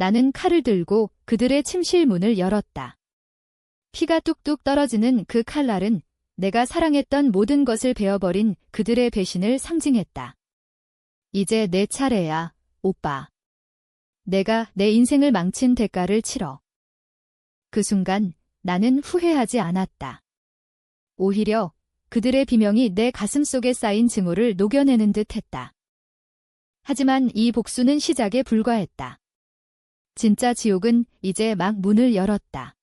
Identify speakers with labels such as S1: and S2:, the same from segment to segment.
S1: 나는 칼을 들고 그들의 침실 문을 열었다. 피가 뚝뚝 떨어지는 그 칼날은 내가 사랑했던 모든 것을 베어버린 그들의 배신을 상징했다. 이제 내 차례야, 오빠. 내가 내 인생을 망친 대가를 치러. 그 순간 나는 후회하지 않았다. 오히려 그들의 비명이 내 가슴속에 쌓인 증오를 녹여내는 듯 했다. 하지만 이 복수는 시작에 불과했다. 진짜 지옥은 이제 막 문을 열었다.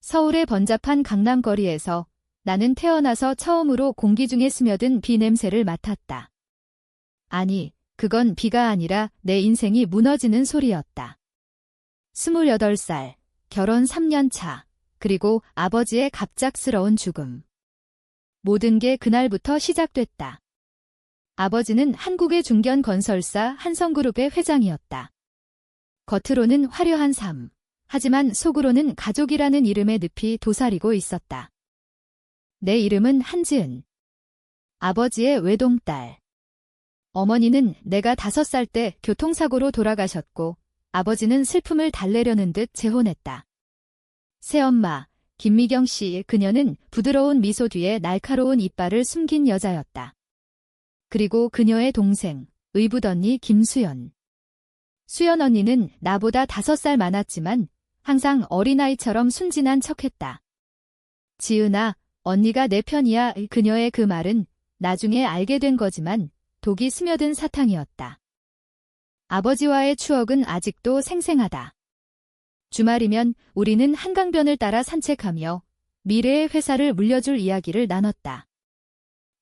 S1: 서울의 번잡한 강남거리에서 나는 태어나서 처음으로 공기 중에 스며든 비 냄새를 맡았다. 아니, 그건 비가 아니라 내 인생이 무너지는 소리였다. 28살, 결혼 3년 차, 그리고 아버지의 갑작스러운 죽음. 모든 게 그날부터 시작됐다. 아버지는 한국의 중견 건설사 한성그룹의 회장이었다. 겉으로는 화려한 삶, 하지만 속으로는 가족이라는 이름의 늪이 도사리고 있었다. 내 이름은 한지은. 아버지의 외동딸. 어머니는 내가 5살 때 교통사고로 돌아가셨고 아버지는 슬픔을 달래려는 듯 재혼했다. 새엄마, 김미경 씨, 그녀는 부드러운 미소 뒤에 날카로운 이빨을 숨긴 여자였다. 그리고 그녀의 동생, 의붓언니 김수연. 수연 언니는 나보다 5살 많았지만 항상 어린아이처럼 순진한 척했다. 지은아, 언니가 내 편이야. 그녀의 그 말은 나중에 알게 된 거지만 독이 스며든 사탕이었다. 아버지와의 추억은 아직도 생생하다. 주말이면 우리는 한강변을 따라 산책하며 미래의 회사를 물려줄 이야기를 나눴다.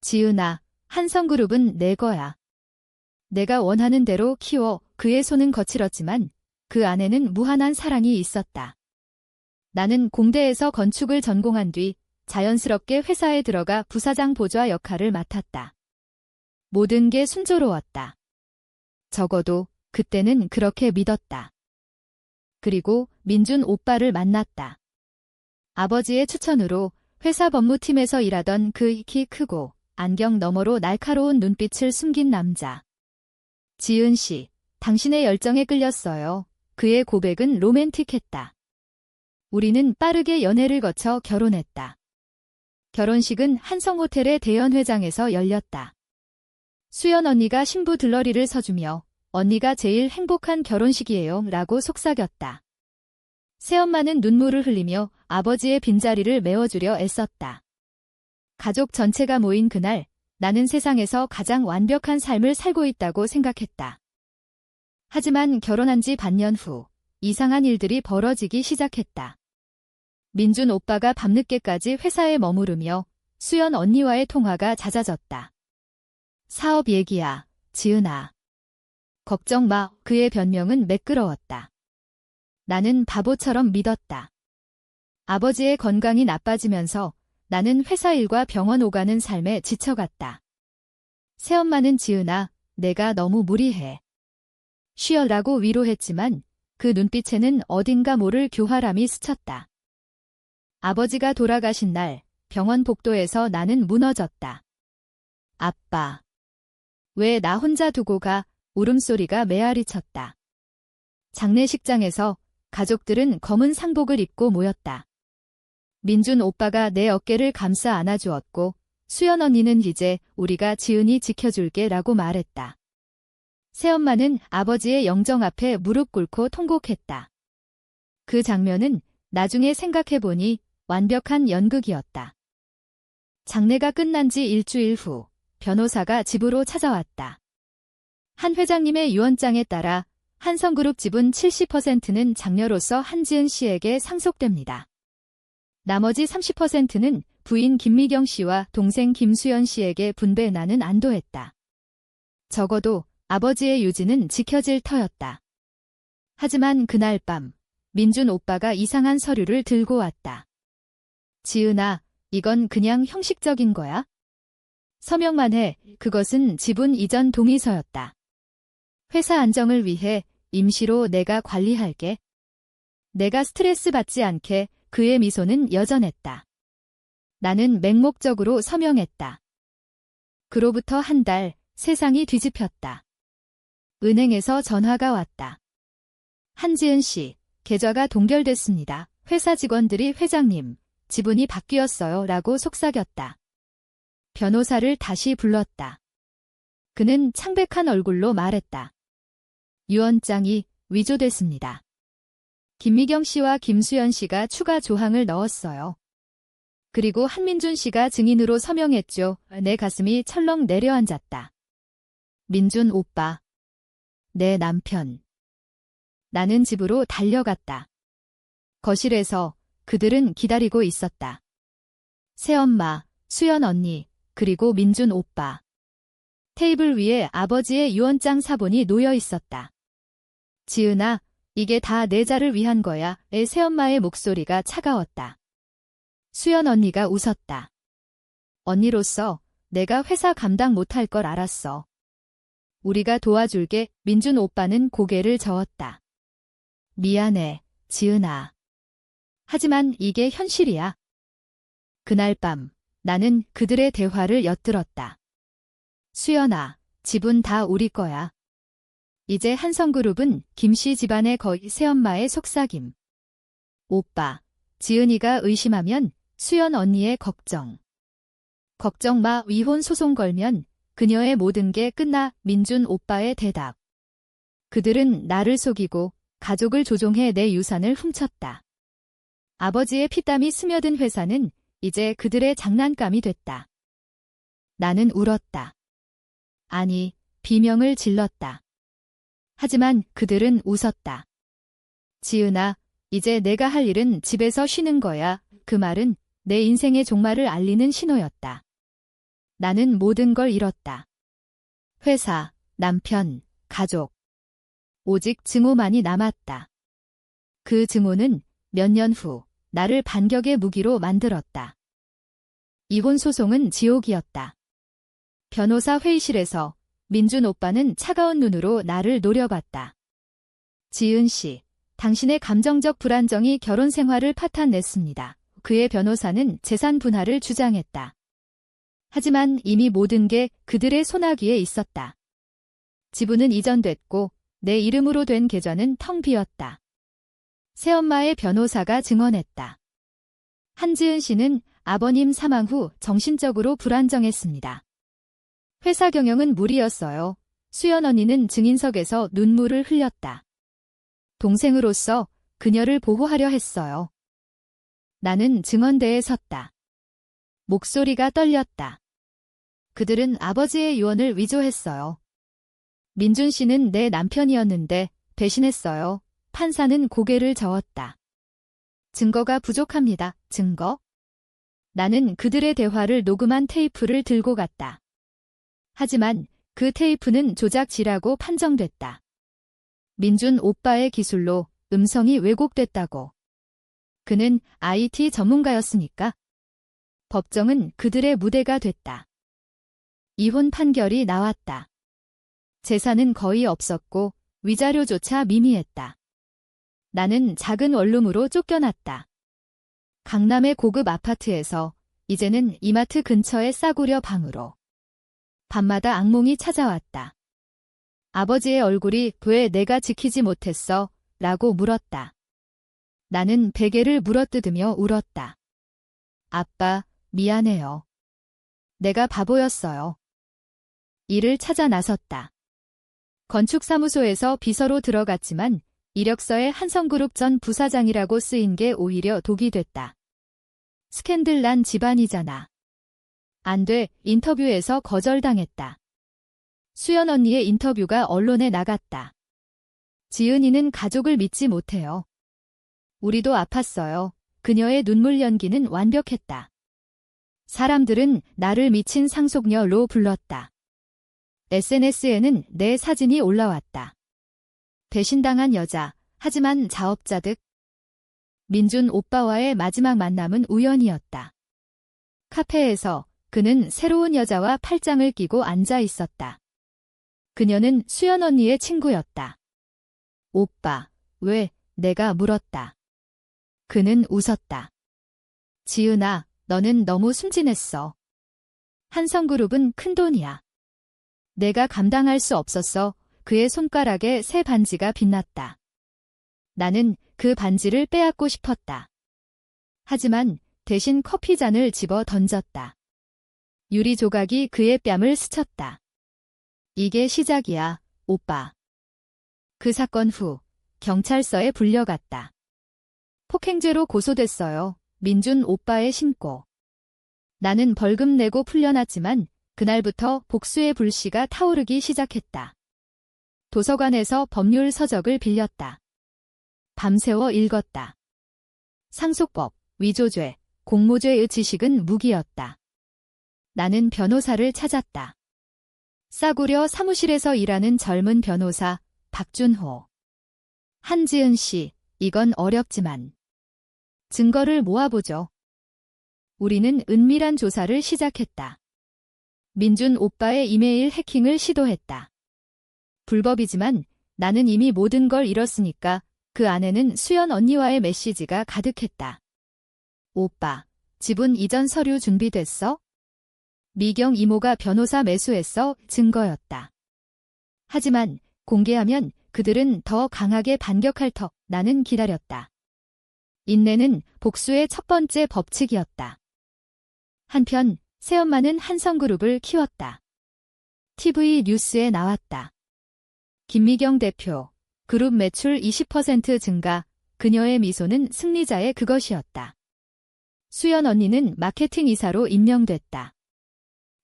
S1: 지은아, 한성그룹은 내 거야. 내가 원하는 대로 키워. 그의 손은 거칠었지만 그 안에는 무한한 사랑이 있었다. 나는 공대에서 건축을 전공한 뒤 자연스럽게 회사에 들어가 부사장 보좌 역할을 맡았다. 모든 게 순조로웠다. 적어도 그때는 그렇게 믿었다. 그리고 민준 오빠를 만났다. 아버지의 추천으로 회사 법무팀에서 일하던 그 키 크고 안경 너머로 날카로운 눈빛을 숨긴 남자. 지은 씨, 당신의 열정에 끌렸어요. 그의 고백은 로맨틱했다. 우리는 빠르게 연애를 거쳐 결혼했다. 결혼식은 한성호텔의 대연회장에서 열렸다. 수연 언니가 신부 들러리를 서주며 언니가 제일 행복한 결혼식이에요 라고 속삭였다. 새엄마는 눈물을 흘리며 아버지의 빈자리를 메워주려 애썼다. 가족 전체가 모인 그날 나는 세상에서 가장 완벽한 삶을 살고 있다고 생각했다. 하지만 결혼한 지 반년 후 이상한 일들이 벌어지기 시작했다. 민준 오빠가 밤늦게까지 회사에 머무르며 수연 언니와의 통화가 잦아졌다. 사업 얘기야, 지은아. 걱정 마. 그의 변명은 매끄러웠다. 나는 바보처럼 믿었다. 아버지의 건강이 나빠지면서 나는 회사 일과 병원 오가는 삶에 지쳐갔다. 새엄마는 지은아, 내가 너무 무리해. 쉬어라고 위로했지만 그 눈빛에는 어딘가 모를 교활함이 스쳤다. 아버지가 돌아가신 날 병원 복도에서 나는 무너졌다. 아빠. 왜 나 혼자 두고 가? 울음소리가 메아리 쳤다. 장례식장에서 가족들은 검은 상복을 입고 모였다. 민준 오빠가 내 어깨를 감싸 안아주었고 수연 언니는 이제 우리가 지은이 지켜줄게 라고 말했다. 새엄마는 아버지의 영정 앞에 무릎 꿇고 통곡했다. 그 장면은 나중에 생각해보니 완벽한 연극이었다. 장례가 끝난 지 일주일 후 변호사가 집으로 찾아왔다. 한 회장님의 유언장에 따라 한성그룹 지분 70%는 장녀로서 한지은 씨에게 상속됩니다. 나머지 30%는 부인 김미경 씨와 동생 김수연 씨에게 분배. 나는 안도했다. 적어도 아버지의 유지는 지켜질 터였다. 하지만 그날 밤 민준 오빠가 이상한 서류를 들고 왔다. 지은아, 이건 그냥 형식적인 거야? 서명만 해. 그것은 지분 이전 동의서였다. 회사 안정을 위해 임시로 내가 관리할게. 내가 스트레스 받지 않게. 그의 미소는 여전했다. 나는 맹목적으로 서명했다. 그로부터 한 달 세상이 뒤집혔다. 은행에서 전화가 왔다. 한지은 씨, 계좌가 동결됐습니다. 회사 직원들이 회장님, 지분이 바뀌었어요 라고 속삭였다. 변호사를 다시 불렀다. 그는 창백한 얼굴로 말했다. 유언장이 위조됐습니다. 김미경 씨와 김수연 씨가 추가 조항을 넣었어요. 그리고 한민준 씨가 증인으로 서명했죠. 내 가슴이 철렁 내려앉았다. 민준 오빠. 내 남편. 나는 집으로 달려갔다. 거실에서 그들은 기다리고 있었다. 새엄마, 수연 언니, 그리고 민준 오빠. 테이블 위에 아버지의 유언장 사본이 놓여 있었다. 지은아, 이게 다 내 자를 위한 거야. 의 새엄마의 목소리가 차가웠다. 수연 언니가 웃었다. 언니로서 내가 회사 감당 못할 걸 알았어. 우리가 도와줄게. 민준 오빠는 고개를 저었다. 미안해, 지은아. 하지만 이게 현실이야. 그날 밤 나는 그들의 대화를 엿들었다. 수연아, 집은 다 우리 거야. 이제 한성그룹은 김씨 집안의 거의 새엄마의 속삭임. 오빠, 지은이가 의심하면 수연 언니의 걱정. 걱정 마. 이혼 소송 걸면 그녀의 모든 게 끝나. 민준 오빠의 대답. 그들은 나를 속이고 가족을 조종해 내 유산을 훔쳤다. 아버지의 피땀이 스며든 회사는 이제 그들의 장난감이 됐다. 나는 울었다. 아니, 비명을 질렀다. 하지만 그들은 웃었다. 지은아, 이제 내가 할 일은 집에서 쉬는 거야. 그 말은 내 인생의 종말을 알리는 신호였다. 나는 모든 걸 잃었다. 회사, 남편, 가족. 오직 증오만이 남았다. 그 증오는 몇 년 후 나를 반격의 무기로 만들었다. 이혼 소송은 지옥이었다. 변호사 회의실에서 민준 오빠는 차가운 눈으로 나를 노려봤다. 지은 씨, 당신의 감정적 불안정이 결혼 생활을 파탄냈습니다. 그의 변호사는 재산 분할을 주장했다. 하지만 이미 모든 게 그들의 손아귀에 있었다. 지분은 이전됐고 내 이름으로 된 계좌는 텅 비었다. 새엄마의 변호사가 증언했다. 한지은 씨는 아버님 사망 후 정신적으로 불안정했습니다. 회사 경영은 무리였어요. 수연 언니는 증인석에서 눈물을 흘렸다. 동생으로서 그녀를 보호하려 했어요. 나는 증언대에 섰다. 목소리가 떨렸다. 그들은 아버지의 유언을 위조했어요. 민준 씨는 내 남편이었는데 배신했어요. 판사는 고개를 저었다. 증거가 부족합니다. 증거? 나는 그들의 대화를 녹음한 테이프를 들고 갔다. 하지만 그 테이프는 조작지라고 판정됐다. 민준 오빠의 기술로 음성이 왜곡됐다고. 그는 IT 전문가였으니까. 법정은 그들의 무대가 됐다. 이혼 판결이 나왔다. 재산은 거의 없었고 위자료조차 미미했다. 나는 작은 원룸으로 쫓겨났다. 강남의 고급 아파트에서 이제는 이마트 근처의 싸구려 방으로. 밤마다 악몽이 찾아왔다. 아버지의 얼굴이 왜 내가 지키지 못했어? 라고 물었다. 나는 베개를 물어뜯으며 울었다. 아빠, 미안해요. 내가 바보였어요. 일을 찾아 나섰다. 건축사무소에서 비서로 들어갔지만 이력서에 한성그룹 전 부사장이라고 쓰인 게 오히려 독이 됐다. 스캔들 난 집안이잖아. 안 돼. 인터뷰에서 거절당했다. 수연 언니의 인터뷰가 언론에 나갔다. 지은이는 가족을 믿지 못해요. 우리도 아팠어요. 그녀의 눈물 연기는 완벽했다. 사람들은 나를 미친 상속녀로 불렀다. SNS에는 내 사진이 올라왔다. 배신당한 여자, 하지만 자업자득. 민준 오빠와의 마지막 만남은 우연이었다. 카페에서 그는 새로운 여자와 팔짱을 끼고 앉아 있었다. 그녀는 수연 언니의 친구였다. 오빠, 왜? 내가 물었다. 그는 웃었다. 지은아, 너는 너무 순진했어. 한성그룹은 큰돈이야. 내가 감당할 수 없었어. 그의 손가락에 새 반지가 빛났다. 나는 그 반지를 빼앗고 싶었다. 하지만 대신 커피잔을 집어 던졌다. 유리 조각이 그의 뺨을 스쳤다. 이게 시작이야, 오빠. 그 사건 후 경찰서에 불려갔다. 폭행죄로 고소됐어요. 민준 오빠의 신고. 나는 벌금 내고 풀려났지만 그날부터 복수의 불씨가 타오르기 시작했다. 도서관에서 법률 서적을 빌렸다. 밤새워 읽었다. 상속법, 위조죄, 공모죄의 지식은 무기였다. 나는 변호사를 찾았다. 싸구려 사무실에서 일하는 젊은 변호사 박준호. 한지은 씨, 이건 어렵지만. 증거를 모아보죠. 우리는 은밀한 조사를 시작했다. 민준 오빠의 이메일 해킹을 시도했다. 불법이지만 나는 이미 모든 걸 잃었으니까 그 안에는 수연 언니와의 메시지가 가득했다. 오빠, 지분 이전 서류 준비됐어? 미경 이모가 변호사 매수했어. 증거였다. 하지만 공개하면 그들은 더 강하게 반격할 터. 나는 기다렸다. 인내는 복수의 첫 번째 법칙이었다. 한편 새엄마는 한성그룹을 키웠다. TV 뉴스에 나왔다. 김미경 대표, 그룹 매출 20% 증가, 그녀의 미소는 승리자의 그것이었다. 수연 언니는 마케팅 이사로 임명됐다.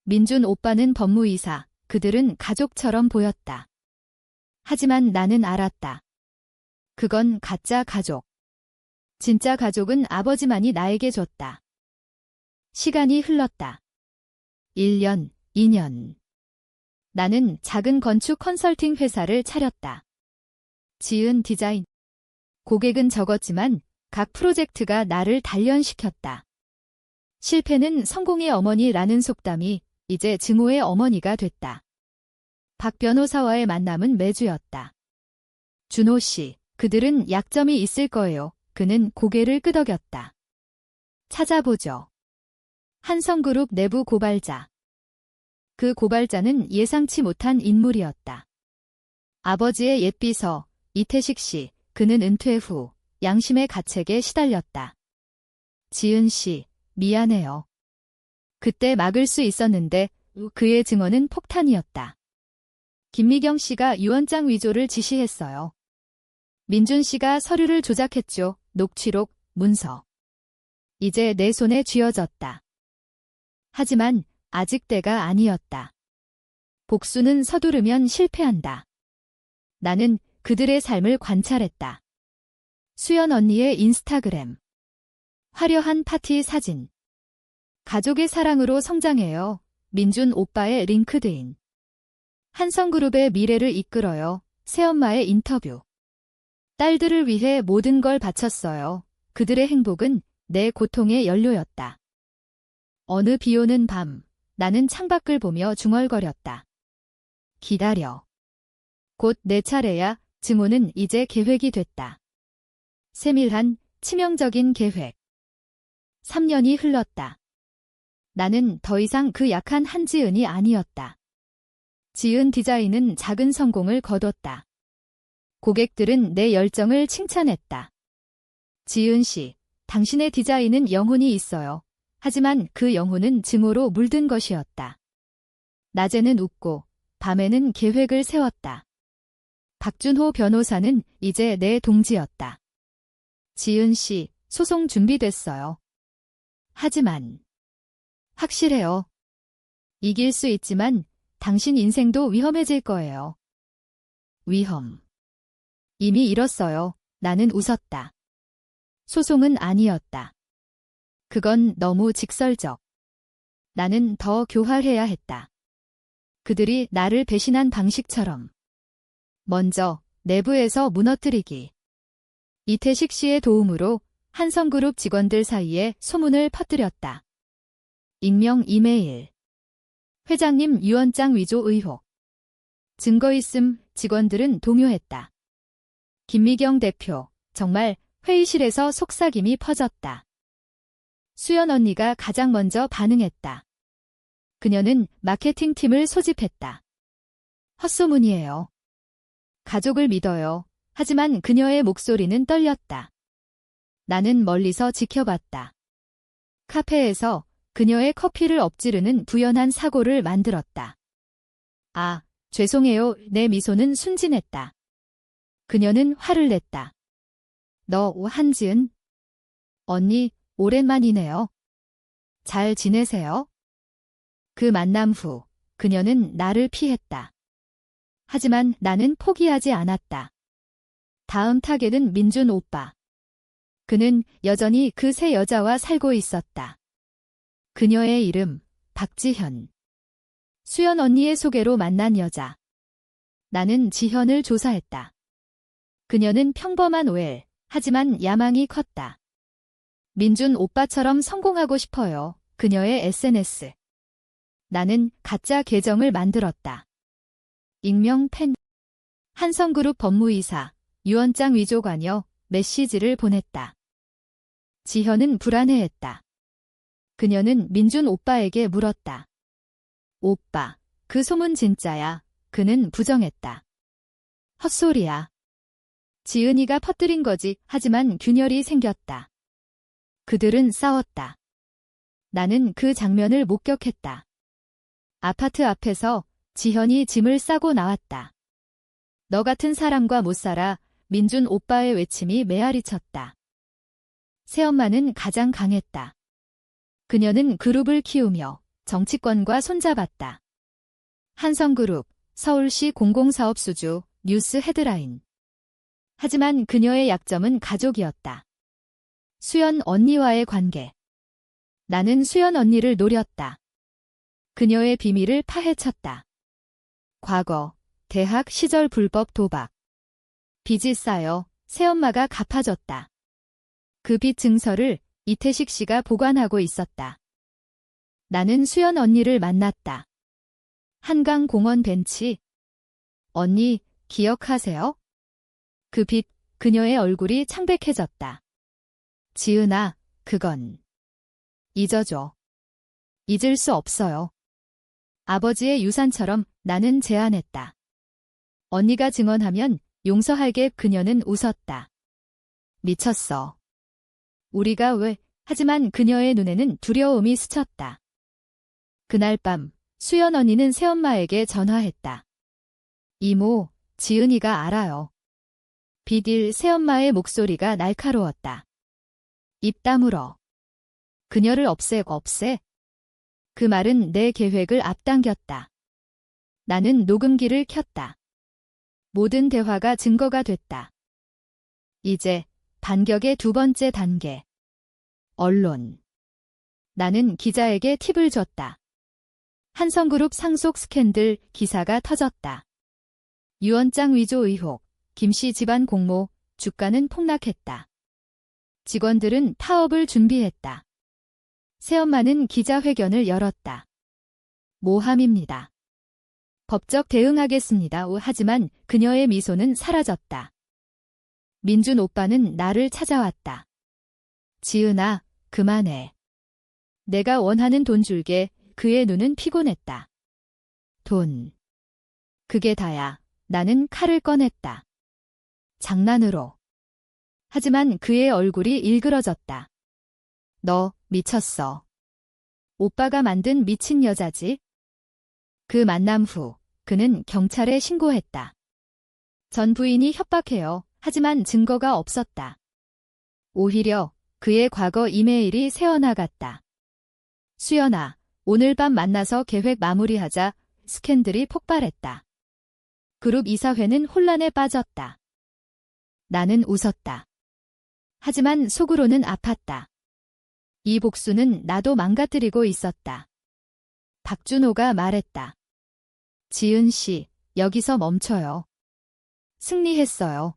S1: 민준 오빠는 법무이사, 그들은 가족처럼 보였다. 하지만 나는 알았다. 그건 가짜 가족. 진짜 가족은 아버지만이 나에게 줬다. 시간이 흘렀다. 1년, 2년. 나는 작은 건축 컨설팅 회사를 차렸다. 지은 디자인. 고객은 적었지만 각 프로젝트가 나를 단련시켰다. 실패는 성공의 어머니라는 속담이 이제 증오의 어머니가 됐다. 박 변호사와의 만남은 매주였다. 준호 씨, 그들은 약점이 있을 거예요. 그는 고개를 끄덕였다. 찾아보죠. 한성그룹 내부 고발자. 그 고발자는 예상치 못한 인물이었다. 아버지의 옛 비서, 이태식 씨, 그는 은퇴 후 양심의 가책에 시달렸다. 지은 씨, 미안해요. 그때 막을 수 있었는데 그의 증언은 폭탄이었다. 김미경 씨가 유언장 위조를 지시했어요. 민준 씨가 서류를 조작했죠. 녹취록, 문서. 이제 내 손에 쥐어졌다. 하지만 아직 때가 아니었다. 복수는 서두르면 실패한다. 나는 그들의 삶을 관찰했다. 수연 언니의 인스타그램. 화려한 파티 사진. 가족의 사랑으로 성장해요. 민준 오빠의 링크드인. 한성그룹의 미래를 이끌어요. 새엄마의 인터뷰. 딸들을 위해 모든 걸 바쳤어요. 그들의 행복은 내 고통의 연료였다. 어느 비오는 밤, 나는 창밖을 보며 중얼거렸다. 기다려. 곧 내 차례야. 증오는 이제 계획이 됐다. 세밀한, 치명적인 계획. 3년이 흘렀다. 나는 더 이상 그 약한 한지은이 아니었다. 지은 디자인은 작은 성공을 거뒀다. 고객들은 내 열정을 칭찬했다. 지은 씨, 당신의 디자인은 영혼이 있어요. 하지만 그 영혼은 증오로 물든 것이었다. 낮에는 웃고 밤에는 계획을 세웠다. 박준호 변호사는 이제 내 동지였다. 지은 씨, 소송 준비됐어요. 하지만 확실해요. 이길 수 있지만 당신 인생도 위험해질 거예요. 위험. 이미 잃었어요. 나는 웃었다. 소송은 아니었다. 그건 너무 직설적. 나는 더 교활해야 했다. 그들이 나를 배신한 방식처럼. 먼저 내부에서 무너뜨리기. 이태식 씨의 도움으로 한성그룹 직원들 사이에 소문을 퍼뜨렸다. 익명 이메일. 회장님 유언장 위조 의혹. 증거 있음. 직원들은 동요했다. 김미경 대표, 정말 회의실에서 속삭임이 퍼졌다. 수연 언니가 가장 먼저 반응했다. 그녀는 마케팅팀을 소집했다. 헛소문이에요. 가족을 믿어요. 하지만 그녀의 목소리는 떨렸다. 나는 멀리서 지켜봤다. 카페에서 그녀의 커피를 엎지르는 부연한 사고를 만들었다. 아, 죄송해요. 내 미소는 순진했다. 그녀는 화를 냈다. 너, 한지은? 언니, 오랜만이네요. 잘 지내세요? 그 만남 후 그녀는 나를 피했다. 하지만 나는 포기하지 않았다. 다음 타겟은 민준 오빠. 그는 여전히 그 새 여자와 살고 있었다. 그녀의 이름, 박지현. 수연 언니의 소개로 만난 여자. 나는 지현을 조사했다. 그녀는 평범한 OL, 하지만 야망이 컸다. 민준 오빠처럼 성공하고 싶어요. 그녀의 SNS. 나는 가짜 계정을 만들었다. 익명 팬. 한성그룹 법무이사, 유언장 위조 관여, 메시지를 보냈다. 지현은 불안해했다. 그녀는 민준 오빠에게 물었다. 오빠, 그 소문 진짜야? 그는 부정했다. 헛소리야. 지은이가 퍼뜨린 거지. 하지만 균열이 생겼다. 그들은 싸웠다. 나는 그 장면을 목격했다. 아파트 앞에서 지현이 짐을 싸고 나왔다. 너 같은 사람과 못 살아. 민준 오빠의 외침이 메아리 쳤다. 새엄마는 가장 강했다. 그녀는 그룹을 키우며 정치권과 손잡았다. 한성그룹, 서울시 공공사업 수주, 뉴스 헤드라인. 하지만 그녀의 약점은 가족이었다. 수연 언니와의 관계. 나는 수연 언니를 노렸다. 그녀의 비밀을 파헤쳤다. 과거, 대학 시절 불법 도박. 빚이 쌓여 새엄마가 갚아줬다. 그 빚 증서를 이태식 씨가 보관하고 있었다. 나는 수연 언니를 만났다. 한강공원 벤치. 언니, 기억하세요? 그 빚, 그녀의 얼굴이 창백해졌다. 지은아, 그건 잊어줘. 잊을 수 없어요. 아버지의 유산처럼 나는 제안했다. 언니가 증언하면 용서할게. 그녀는 웃었다. 미쳤어. 우리가 왜? 하지만 그녀의 눈에는 두려움이 스쳤다. 그날 밤 수연 언니는 새엄마에게 전화했다. 이모, 지은이가 알아요. 비딜. 새엄마의 목소리가 날카로웠다. 입 다물어. 그녀를 없애. 그 말은 내 계획을 앞당겼다. 나는 녹음기를 켰다. 모든 대화가 증거가 됐다. 이제 반격의 두 번째 단계. 언론. 나는 기자에게 팁을 줬다. 한성그룹 상속 스캔들 기사가 터졌다. 유언장 위조 의혹, 김씨 집안 공모, 주가는 폭락했다. 직원들은 파업을 준비했다. 새엄마는 기자회견을 열었다. 모함입니다. 법적 대응하겠습니다. 하지만 그녀의 미소는 사라졌다. 민준 오빠는 나를 찾아왔다. 지은아, 그만해. 내가 원하는 돈 줄게. 그의 눈은 피곤했다. 돈. 그게 다야. 나는 칼을 꺼냈다. 장난으로. 하지만 그의 얼굴이 일그러졌다. 너 미쳤어. 오빠가 만든 미친 여자지. 그 만남 후 그는 경찰에 신고했다. 전 부인이 협박해요. 하지만 증거가 없었다. 오히려 그의 과거 이메일이 새어나갔다. 수연아, 오늘 밤 만나서 계획 마무리하자. 스캔들이 폭발했다. 그룹 이사회는 혼란에 빠졌다. 나는 웃었다. 하지만 속으로는 아팠다. 이 복수는 나도 망가뜨리고 있었다. 박준호가 말했다. 지은 씨, 여기서 멈춰요. 승리했어요.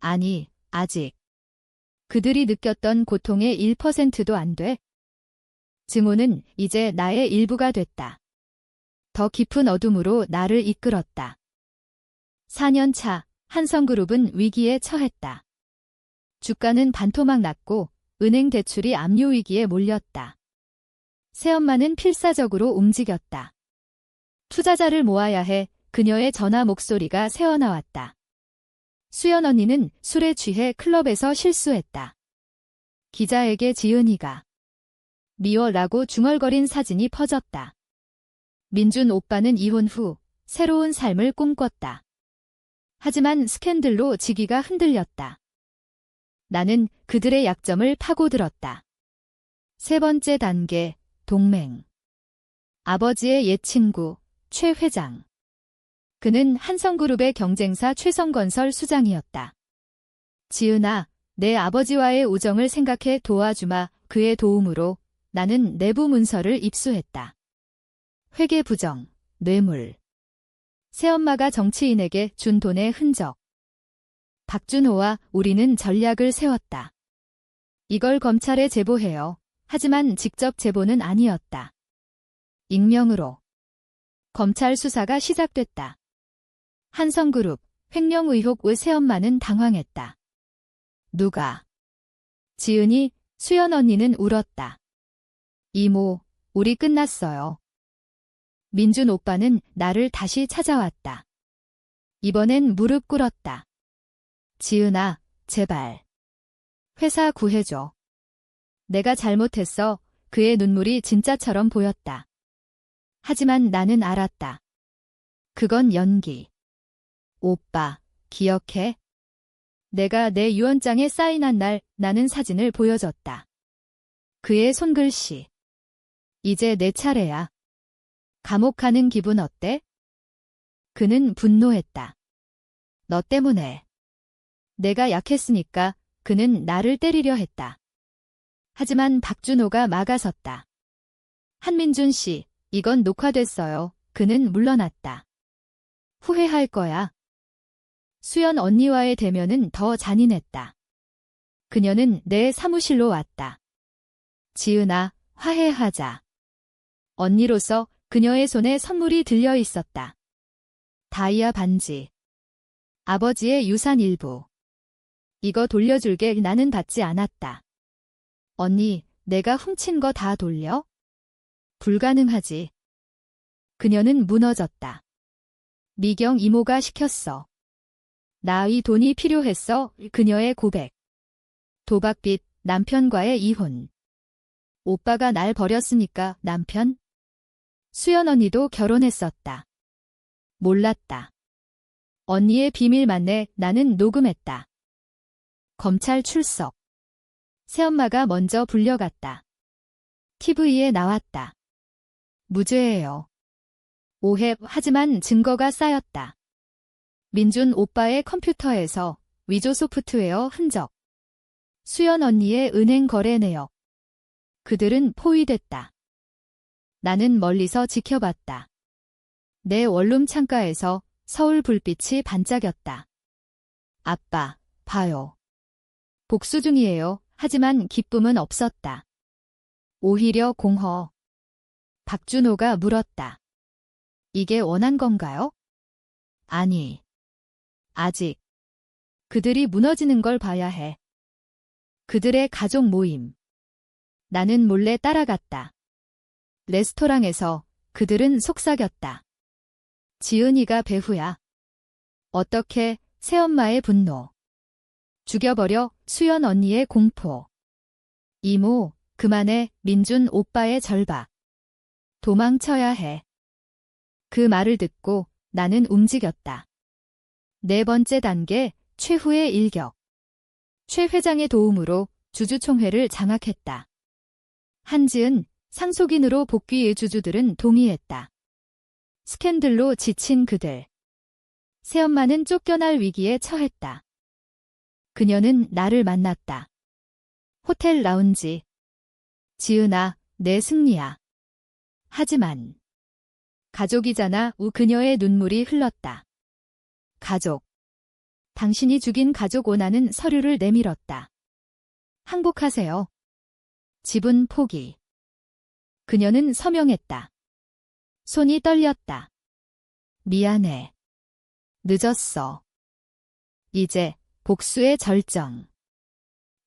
S1: 아니, 아직. 그들이 느꼈던 고통의 1%도 안 돼. 증오는 이제 나의 일부가 됐다. 더 깊은 어둠으로 나를 이끌었다. 4년 차, 한성그룹은 위기에 처했다. 주가는 반토막 났고 은행 대출이 압류 위기에 몰렸다. 새엄마는 필사적으로 움직였다. 투자자를 모아야 해. 그녀의 전화 목소리가 새어나왔다. 수연 언니는 술에 취해 클럽에서 실수했다. 기자에게 지은이가 미워라고 중얼거린 사진이 퍼졌다. 민준 오빠는 이혼 후 새로운 삶을 꿈꿨다. 하지만 스캔들로 직위가 흔들렸다. 나는 그들의 약점을 파고들었다. 세 번째 단계, 동맹. 아버지의 옛 친구, 최 회장. 그는 한성그룹의 경쟁사 최성건설 수장이었다. 지은아, 내 아버지와의 우정을 생각해 도와주마. 그의 도움으로 나는 내부 문서를 입수했다. 회계 부정, 뇌물. 새엄마가 정치인에게 준 돈의 흔적. 박준호와 우리는 전략을 세웠다. 이걸 검찰에 제보해요. 하지만 직접 제보는 아니었다. 익명으로. 검찰 수사가 시작됐다. 한성그룹, 횡령 의혹의 새엄마는 당황했다. 누가? 지은이, 수연 언니는 울었다. 이모, 우리 끝났어요. 민준 오빠는 나를 다시 찾아왔다. 이번엔 무릎 꿇었다. 지은아, 제발. 회사 구해줘. 내가 잘못했어. 그의 눈물이 진짜처럼 보였다. 하지만 나는 알았다. 그건 연기. 오빠, 기억해? 내가 내 유언장에 사인한 날 나는 사진을 보여줬다. 그의 손글씨. 이제 내 차례야. 감옥 가는 기분 어때? 그는 분노했다. 너 때문에. 내가 약했으니까 그는 나를 때리려 했다. 하지만 박준호가 막아섰다. 한민준 씨, 이건 녹화됐어요. 그는 물러났다. 후회할 거야. 수연 언니와의 대면은 더 잔인했다. 그녀는 내 사무실로 왔다. 지은아, 화해하자. 언니로서 그녀의 손에 선물이 들려 있었다. 다이아 반지. 아버지의 유산 일부. 이거 돌려줄게. 나는 받지 않았다. 언니, 내가 훔친 거 다 돌려? 불가능하지. 그녀는 무너졌다. 미경 이모가 시켰어. 나의 돈이 필요했어. 그녀의 고백. 도박빚, 남편과의 이혼. 오빠가 날 버렸으니까 남편? 수연 언니도 결혼했었다. 몰랐다. 언니의 비밀 만내 나는 녹음했다. 검찰 출석. 새엄마가 먼저 불려갔다. TV에 나왔다. 무죄예요. 오해, 하지만 증거가 쌓였다. 민준 오빠의 컴퓨터에서 위조 소프트웨어 흔적. 수연 언니의 은행 거래 내역. 그들은 포위됐다. 나는 멀리서 지켜봤다. 내 원룸 창가에서 서울 불빛이 반짝였다. 아빠, 봐요. 복수 중이에요. 하지만 기쁨은 없었다. 오히려 공허. 박준호가 물었다. 이게 원한 건가요? 아니. 아직. 그들이 무너지는 걸 봐야 해. 그들의 가족 모임. 나는 몰래 따라갔다. 레스토랑에서 그들은 속삭였다. 지은이가 배후야. 어떻게, 새엄마의 분노. 죽여버려, 수연 언니의 공포. 이모, 그만해, 민준 오빠의 절박. 도망쳐야 해. 그 말을 듣고 나는 움직였다. 네 번째 단계, 최후의 일격. 최 회장의 도움으로 주주총회를 장악했다. 한지은, 상속인으로 복귀의 주주들은 동의했다. 스캔들로 지친 그들. 새엄마는 쫓겨날 위기에 처했다. 그녀는 나를 만났다. 호텔 라운지. 지은아, 내 승리야. 하지만 가족이잖아. 그녀의 눈물이 흘렀다. 가족. 당신이 죽인 가족. 나는 서류를 내밀었다. 항복하세요. 지분 포기. 그녀는 서명했다. 손이 떨렸다. 미안해. 늦었어. 이제 복수의 절정.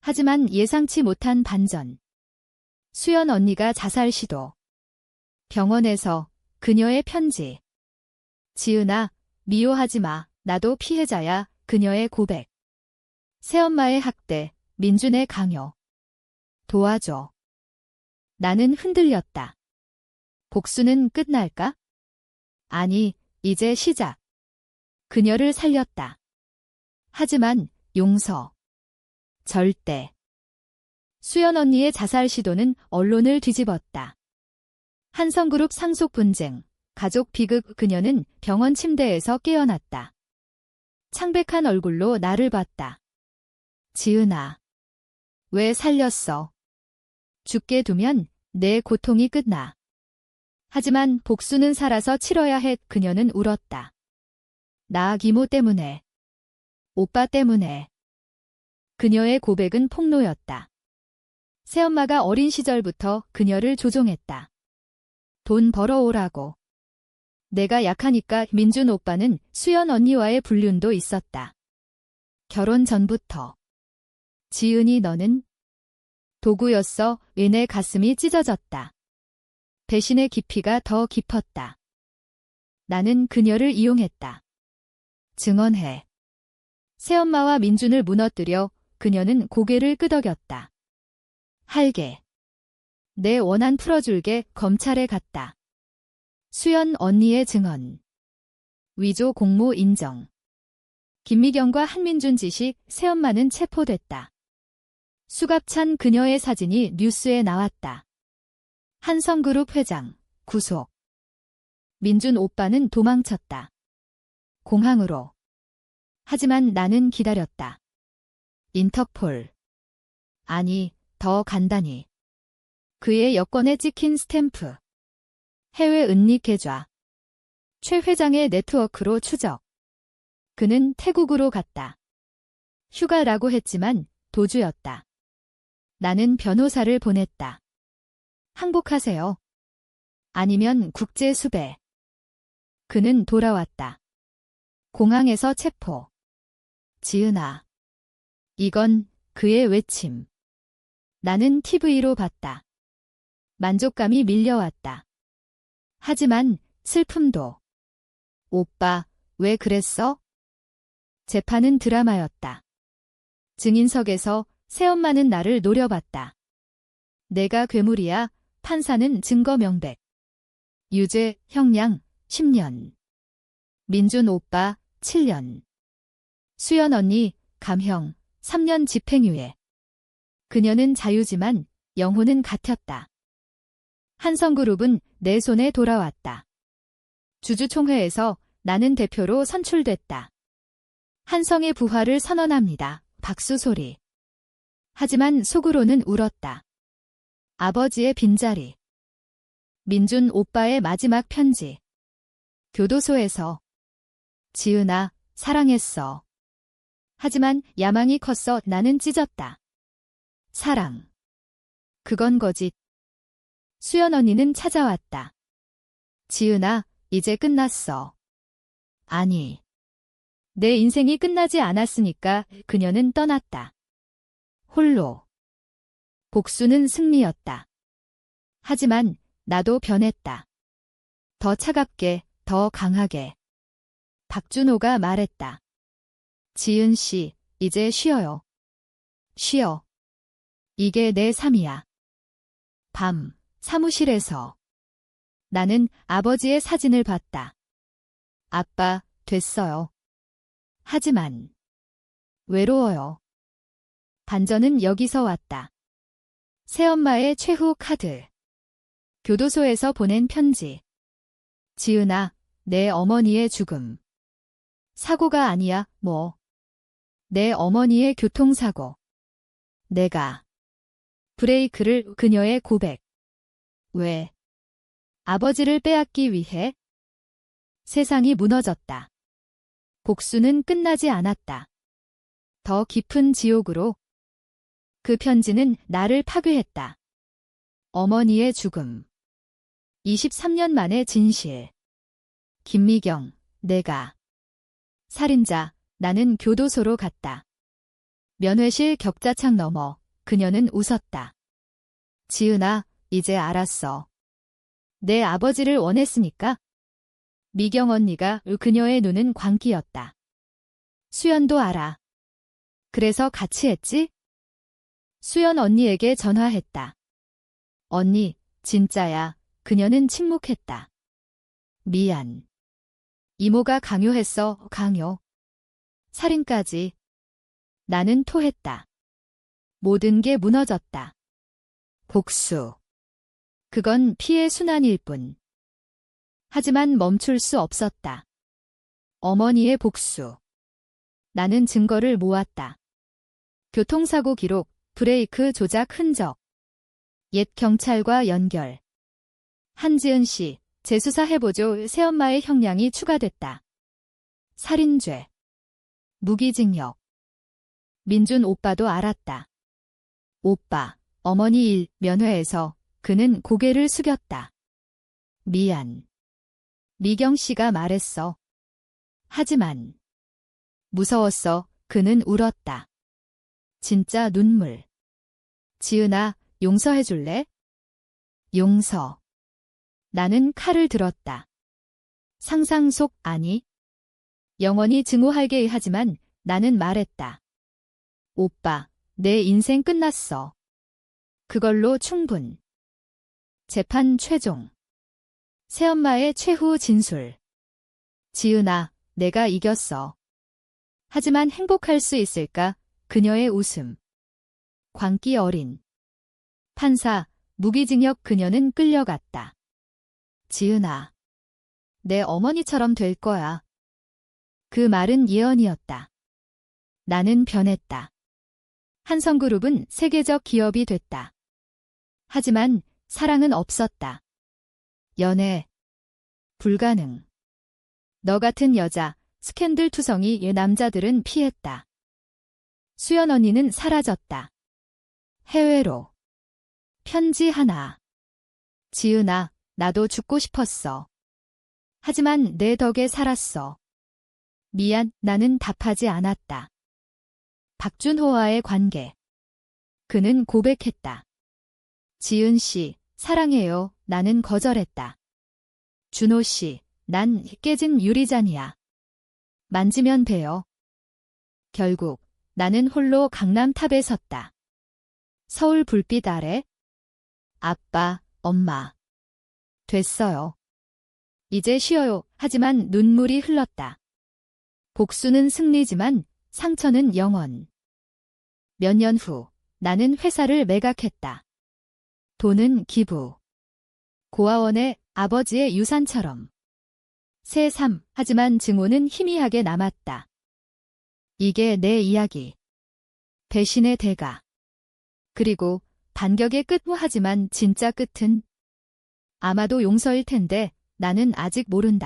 S1: 하지만 예상치 못한 반전. 수연 언니가 자살 시도. 병원에서 그녀의 편지. 지은아, 미워하지 마. 나도 피해자야. 그녀의 고백. 새엄마의 학대, 민준의 강요. 도와줘. 나는 흔들렸다. 복수는 끝날까? 아니, 이제 시작. 그녀를 살렸다. 하지만 용서. 절대. 수연 언니의 자살 시도는 언론을 뒤집었다. 한성그룹 상속 분쟁, 가족 비극. 그녀는 병원 침대에서 깨어났다. 창백한 얼굴로 나를 봤다. 지은아. 왜 살렸어? 죽게 두면 내 고통이 끝나. 하지만 복수는 살아서 치러야 해. 그녀는 울었다. 나 기모 때문에. 오빠 때문에. 그녀의 고백은 폭로였다. 새엄마가 어린 시절부터 그녀를 조종했다. 돈 벌어오라고. 내가 약하니까. 민준 오빠는 수연 언니와의 불륜도 있었다. 결혼 전부터. 지은이 너는 도구였어. 은의 가슴이 찢어졌다. 배신의 깊이가 더 깊었다. 나는 그녀를 이용했다. 증언해. 새엄마와 민준을 무너뜨려. 그녀는 고개를 끄덕였다. 할게. 내 원한 풀어줄게. 검찰에 갔다. 수연 언니의 증언. 위조 공모 인정. 김미경과 한민준 지식. 새엄마는 체포됐다. 수갑찬 그녀의 사진이 뉴스에 나왔다. 한성그룹 회장 구속. 민준 오빠는 도망쳤다. 공항으로. 하지만 나는 기다렸다. 인터폴. 아니, 더 간단히. 그의 여권에 찍힌 스탬프. 해외 은닉 계좌. 최 회장의 네트워크로 추적. 그는 태국으로 갔다. 휴가라고 했지만 도주였다. 나는 변호사를 보냈다. 항복하세요. 아니면 국제 수배. 그는 돌아왔다. 공항에서 체포. 지은아. 이건 그의 외침. 나는 TV로 봤다. 만족감이 밀려왔다. 하지만 슬픔도. 오빠, 왜 그랬어? 재판은 드라마였다. 증인석에서 새엄마는 나를 노려봤다. 내가 괴물이야. 판사는 증거 명백. 유죄, 형량 10년. 민준 오빠 7년. 수연 언니 감형 3년 집행유예. 그녀는 자유지만 영혼은 같았다. 한성그룹은 내 손에 돌아왔다. 주주총회에서 나는 대표로 선출됐다. 한성의 부활을 선언합니다. 박수 소리. 하지만 속으로는 울었다. 아버지의 빈자리. 민준 오빠의 마지막 편지. 교도소에서. 지은아, 사랑했어. 하지만 야망이 컸어. 나는 찢었다. 사랑. 그건 거짓. 수연 언니는 찾아왔다. 지은아, 이제 끝났어. 아니. 내 인생이 끝나지 않았으니까. 그녀는 떠났다. 홀로. 복수는 승리였다. 하지만 나도 변했다. 더 차갑게, 더 강하게. 박준호가 말했다. 지은 씨, 이제 쉬어요. 쉬어. 이게 내 삶이야. 밤, 사무실에서. 나는 아버지의 사진을 봤다. 아빠, 됐어요. 하지만 외로워요. 반전은 여기서 왔다. 새엄마의 최후 카드. 교도소에서 보낸 편지. 지은아, 내 어머니의 죽음. 사고가 아니야, 뭐. 내 어머니의 교통사고. 내가. 브레이크를. 그녀의 고백. 왜? 아버지를 빼앗기 위해? 세상이 무너졌다. 복수는 끝나지 않았다. 더 깊은 지옥으로. 그 편지는 나를 파괴했다. 어머니의 죽음. 23년 만의 진실. 김미경, 내가. 살인자, 나는 교도소로 갔다. 면회실 격자창 너머, 그녀는 웃었다. 지은아, 이제 알았어. 내 아버지를 원했으니까? 미경 언니가. 그녀의 눈은 광기였다. 수연도 알아. 그래서 같이 했지? 수연 언니에게 전화했다. 언니, 진짜야. 그녀는 침묵했다. 미안. 이모가 강요했어, 강요. 살인까지. 나는 토했다. 모든 게 무너졌다. 복수. 그건 피해 순환일 뿐. 하지만 멈출 수 없었다. 어머니의 복수. 나는 증거를 모았다. 교통사고 기록, 브레이크 조작 흔적. 옛 경찰과 연결. 한지은 씨, 재수사해보죠. 새엄마의 형량이 추가됐다. 살인죄. 무기징역. 민준 오빠도 알았다. 오빠, 어머니 일, 면회에서 그는 고개를 숙였다. 미안. 미경 씨가 말했어. 하지만. 무서웠어. 그는 울었다. 진짜 눈물. 지은아, 용서해줄래? 용서. 나는 칼을 들었다. 상상 속 아니. 영원히 증오하게 하지만 나는 말했다. 오빠, 내 인생 끝났어. 그걸로 충분. 재판 최종. 새엄마의 최후 진술. 지은아, 내가 이겼어. 하지만 행복할 수 있을까? 그녀의 웃음. 광기 어린. 판사, 무기징역. 그녀는 끌려갔다. 지은아, 내 어머니처럼 될 거야. 그 말은 예언이었다. 나는 변했다. 한성그룹은 세계적 기업이 됐다. 하지만 사랑은 없었다. 연애. 불가능. 너 같은 여자, 스캔들 투성이 남자들은 피했다. 수연 언니는 사라졌다. 해외로. 편지 하나. 지은아, 나도 죽고 싶었어. 하지만 내 덕에 살았어. 미안, 나는 답하지 않았다. 박준호와의 관계. 그는 고백했다. 지은 씨, 사랑해요. 나는 거절했다. 준호 씨, 난 깨진 유리잔이야. 만지면 베어. 결국 나는 홀로 강남탑에 섰다. 서울 불빛 아래. 아빠, 엄마. 됐어요. 이제 쉬어요. 하지만 눈물이 흘렀다. 복수는 승리지만 상처는 영원. 몇 년 후 나는 회사를 매각했다. 돈은 기부. 고아원의 아버지의 유산처럼. 새 삶, 하지만 증오는 희미하게 남았다. 이게 내 이야기. 배신의 대가. 그리고 반격의 끝. 하지만 진짜 끝은 아마도 용서일 텐데 나는 아직 모른다.